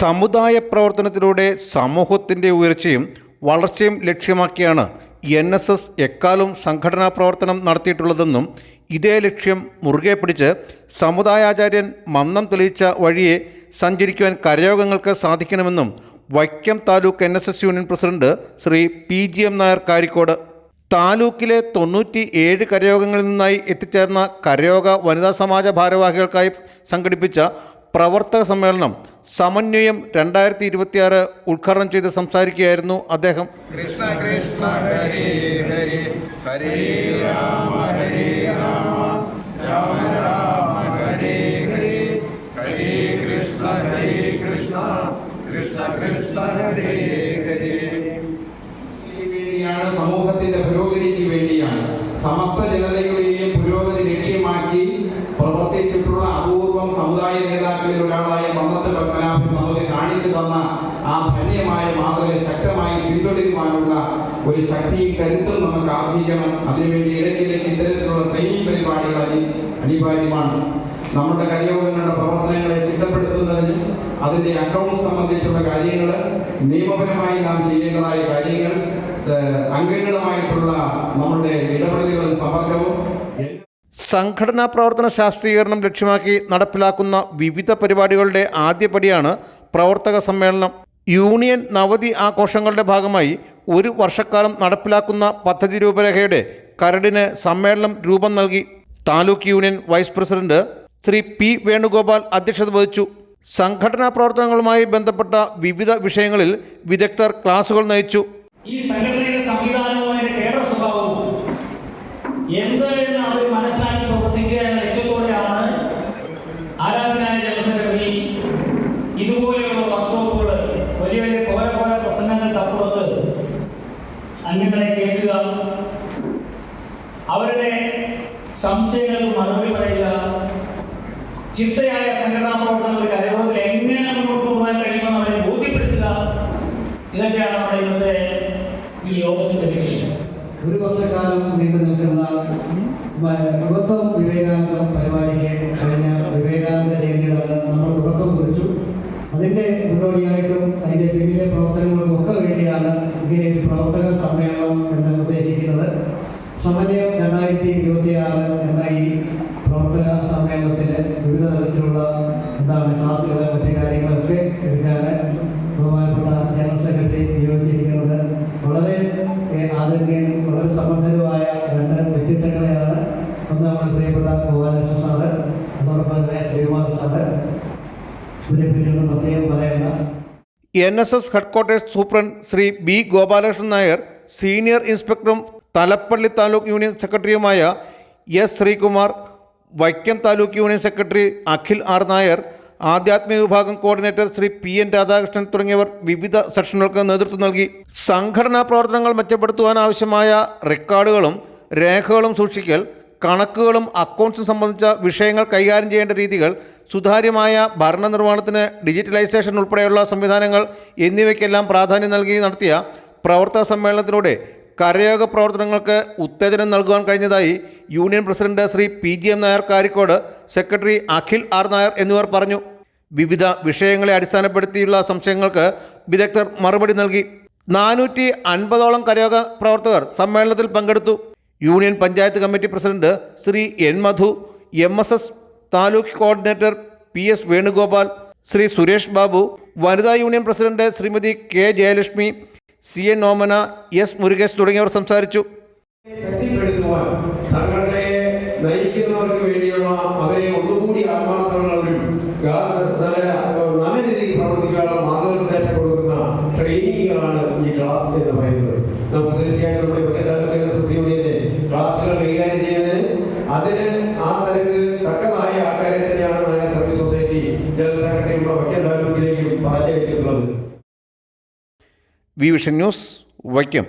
സമുദായ പ്രവർത്തനത്തിലൂടെ സമൂഹത്തിൻ്റെ ഉയർച്ചയും വളർച്ചയും ലക്ഷ്യമാക്കിയാണ് NSS എക്കാലവും സംഘടനാ പ്രവർത്തനം നടത്തിയിട്ടുള്ളതെന്നും ഇതേ ലക്ഷ്യം മുറുകെ പിടിച്ച് സമുദായാചാര്യൻ മന്നം തെളിയിച്ച വഴിയെ സഞ്ചരിക്കുവാൻ കരയോഗങ്ങൾക്ക് സാധിക്കണമെന്നും Vaikom taluk NSS union president Shri PGM Nair Karikode താലൂക്കിലെ 97 കരയോഗങ്ങളിൽ നിന്നായി എത്തിച്ചേർന്ന കരയോഗ വനിതാ സമാജ ഭാരവാഹികൾക്കായി സംഘടിപ്പിച്ച പ്രവർത്തക സമ്മേളനം സമന്വയം 2026 ഉദ്ഘാടനം ചെയ്ത് സംസാരിക്കുകയായിരുന്നു അദ്ദേഹം. കൃഷ്ണ കൃഷ്ണ ഹരേ ഹരേ ഹരേ രാമ രാമ രാമ ഹരേ ഹരേ ഹരേ കൃഷ്ണ കൃഷ്ണ കൃഷ്ണ ഹരേ ഹരേ. സമൂഹത്തിന്റെ പുരോഗതിക്ക് വേണ്ടിയാണ് സമസ്ത ജനതയുടെയും പുരോഗതി ലക്ഷ്യമാക്കി പ്രവർത്തിച്ചിട്ടുള്ള അപൂർവം സമുദായ നേതാക്കളിൽ ഒരാളായ മന്നത്ത് പത്മനാഭൻ നമുക്ക് കാണിച്ചു തന്ന ആ ധന്യമായ മാതൃക ശക്തമായി പിന്തുടരുവാനുള്ള ഒരു ശക്തിയും കരുത്തും നമുക്ക് ആർജിക്കണം. അതിനുവേണ്ടി ഇടയ്ക്കിടയ്ക്ക് ഇത്തരത്തിലുള്ള ട്രെയിനിങ് പരിപാടികൾ അനിവാര്യമാണ്. നമ്മുടെ കരയോഗങ്ങളുടെ പ്രവർത്തനങ്ങളെ ചിട്ടപ്പെടുത്തുന്നതിനും അതിൻ്റെ അക്കൗണ്ട് സംബന്ധിച്ചുള്ള കാര്യങ്ങൾ, നിയമപരമായി നാം ചെയ്യേണ്ടതായ കാര്യങ്ങൾ, അംഗങ്ങളുമായിട്ടുള്ള നമ്മുടെ ഇടപെടലുകളും സമ്പർക്കവും സംഘടനാ പ്രവർത്തന ശാസ്ത്രീകരണം ലക്ഷ്യമാക്കി നടപ്പിലാക്കുന്ന വിവിധ പരിപാടികളുടെ ആദ്യപടിയാണ് പ്രവർത്തക സമ്മേളനം. യൂണിയൻ നവതി ആഘോഷങ്ങളുടെ ഭാഗമായി ഒരു വർഷക്കാലം നടപ്പിലാക്കുന്ന പദ്ധതി രൂപരേഖയുടെ കരടിന് സമ്മേളനം രൂപം നൽകി. Taluk union vice president Shri P Venugopal അധ്യക്ഷത വഹിച്ചു. സംഘടനാ പ്രവർത്തനങ്ങളുമായി ബന്ധപ്പെട്ട വിവിധ വിഷയങ്ങളിൽ വിദഗ്ധർ ക്ലാസുകൾ നയിച്ചു. ഈ സംഘടനയുടെ സംവിധാനവുമായ കേഡർ സ്വഭാവവും എന്ത് എന്ന് അവർ മനസ്സിലാക്കി പ്രവർത്തിക്കുക എന്ന ലക്ഷ്യത്തോടെയാണ് ആരാധനായ ജനറൽ സെക്രട്ടറി ഇതുപോലെയുള്ള വർക്ക്ഷോപ്പുകൾ, വലിയ വലിയ കോര പ്രസംഗങ്ങൾക്കപ്പുറത്ത് അംഗങ്ങളെ കേൾക്കുക, അവരുടെ സംശയങ്ങൾക്ക് മറുപടി പറയുക, ചിട്ടയായ സംഘടനാ പ്രവർത്തനങ്ങൾ കരയോഗത്തിൽ എങ്ങനെ മുന്നോട്ട് പോകാൻ കഴിയുമെന്ന് അവരെ ബോധ്യപ്പെടുത്തുക. ഇതൊക്കെയാണ് നമ്മുടെ ഇന്നത്തെ ഈ യോഗത്തിന്റെ ലക്ഷ്യം. ഒരു വർഷക്കാലം നീണ്ടു നിൽക്കുന്ന യുവത്വം വിവേകാനന്ദ പരിപാടിക്ക് കഴിഞ്ഞ വിവേകാനന്ദ ജയന്തിയുടെ നമ്മൾ തുടക്കം കുറിച്ചു. അതിൻ്റെ മുന്നോടിയായിട്ടും അതിൻ്റെ പിന്നിലെ പ്രവർത്തനങ്ങൾക്കും ഒക്കെ വേണ്ടിയാണ് ഇങ്ങനെ ഒരു പ്രവർത്തക സമ്മേളനം എന്ന് ഉദ്ദേശിക്കുന്നത്. സമന്വയം 2026 എന്ന ഈ പ്രവർത്തക സമ്മേളനത്തിന് വിവിധ തരത്തിലുള്ള ക്ലാസുകൾ, മറ്റു കാര്യങ്ങളൊക്കെ എടുക്കാൻ ബഹുമാനപ്പെട്ട ജനറൽ സെക്രട്ടറി നിയോഗിച്ചിരിക്കുന്നത് വളരെ ആദരണീയനും വളരെ സമർത്ഥരുമായ 2 വ്യക്തിത്വങ്ങളെയാണ്. ഒന്ന് നമ്മുടെ പ്രിയപ്പെട്ട ഗോപാലകൃഷ്ണ സാറ്, അതോടൊപ്പം തന്നെ ശ്രീകുമാർ സാറ്. ഇവരെ പിന്നൊന്നും പ്രത്യേകം പറയേണ്ട. NSS headquarters superintendent Shri B Gopalakrishnan Nair, senior ഇൻസ്പെക്ടറും തലപ്പള്ളി താലൂക്ക് യൂണിയൻ സെക്രട്ടറിയുമായ S Sreekumar, Vaikom taluk union secretary Akhil R Nair, ആധ്യാത്മിക വിഭാഗം കോർഡിനേറ്റർ ശ്രീ PN രാധാകൃഷ്ണൻ തുടങ്ങിയവർ വിവിധ സെഷനുകൾക്ക് നേതൃത്വം നൽകി. സംഘടനാ പ്രവർത്തനങ്ങൾ മെച്ചപ്പെടുത്തുവാൻ ആവശ്യമായ റെക്കോർഡുകളും രേഖകളും സൂക്ഷിക്കൽ, കണക്കുകളും അക്കൗണ്ട്സും സംബന്ധിച്ച വിഷയങ്ങൾ കൈകാര്യം ചെയ്യേണ്ട രീതികൾ, സുതാര്യമായ ഭരണനിർവഹണത്തിന് ഡിജിറ്റലൈസേഷൻ ഉൾപ്പെടെയുള്ള സംവിധാനങ്ങൾ എന്നിവയ്ക്കെല്ലാം പ്രാധാന്യം നൽകി നടത്തിയ പ്രവർത്തക സമ്മേളനത്തിലൂടെ കരയോഗ പ്രവർത്തനങ്ങൾക്ക് ഉത്തേജനം നൽകുവാൻ കഴിഞ്ഞതായി union president Shri PGM Nair Karikode, secretary Akhil R Nair എന്നിവർ പറഞ്ഞു. വിവിധ വിഷയങ്ങളെ അടിസ്ഥാനപ്പെടുത്തിയുള്ള സംശയങ്ങൾക്ക് വിദഗ്ധർ മറുപടി നൽകി. 450ഓളം കരയോഗ പ്രവർത്തകർ സമ്മേളനത്തിൽ പങ്കെടുത്തു. Union panchayat committee president Shri N Madhu, MSS taluk coordinator PS Venugopal, Shri Suresh Babu, വനിതാ union president Shrimati K Jayalakshmi, CN Omana, S Murukesh തുടങ്ങിയവർ സംസാരിച്ചു. ശക്തിപ്പെടുത്തുവാൻ സംഘടനയെ നയിക്കുന്നവർക്ക് വേണ്ടിയുള്ള അവരെ ഒന്നുകൂടി ആത്മാർത്ഥമുള്ളവരും നല്ല രീതിയിൽ പ്രവർത്തിക്കാനുള്ള മാർഗനിർദ്ദേശം കൊടുക്കുന്ന ട്രെയിനിങ്ങുകളാണ് ഈ ക്ലാസ് എന്ന് പറയുന്നത്. നമുക്ക് തീർച്ചയായിട്ടും നമ്മുടെ ക്ലാസുകൾ കൈകാര്യം ചെയ്യുന്നതിന് അതിന് ആ തരത്തിൽ തക്കതായ ആൾക്കാരെ തന്നെയാണ് Nair service society general secretary Vaikom താലൂക്കിലേക്കും പറഞ്ഞയച്ചിട്ടുള്ളത്. Vision news, Vaikom.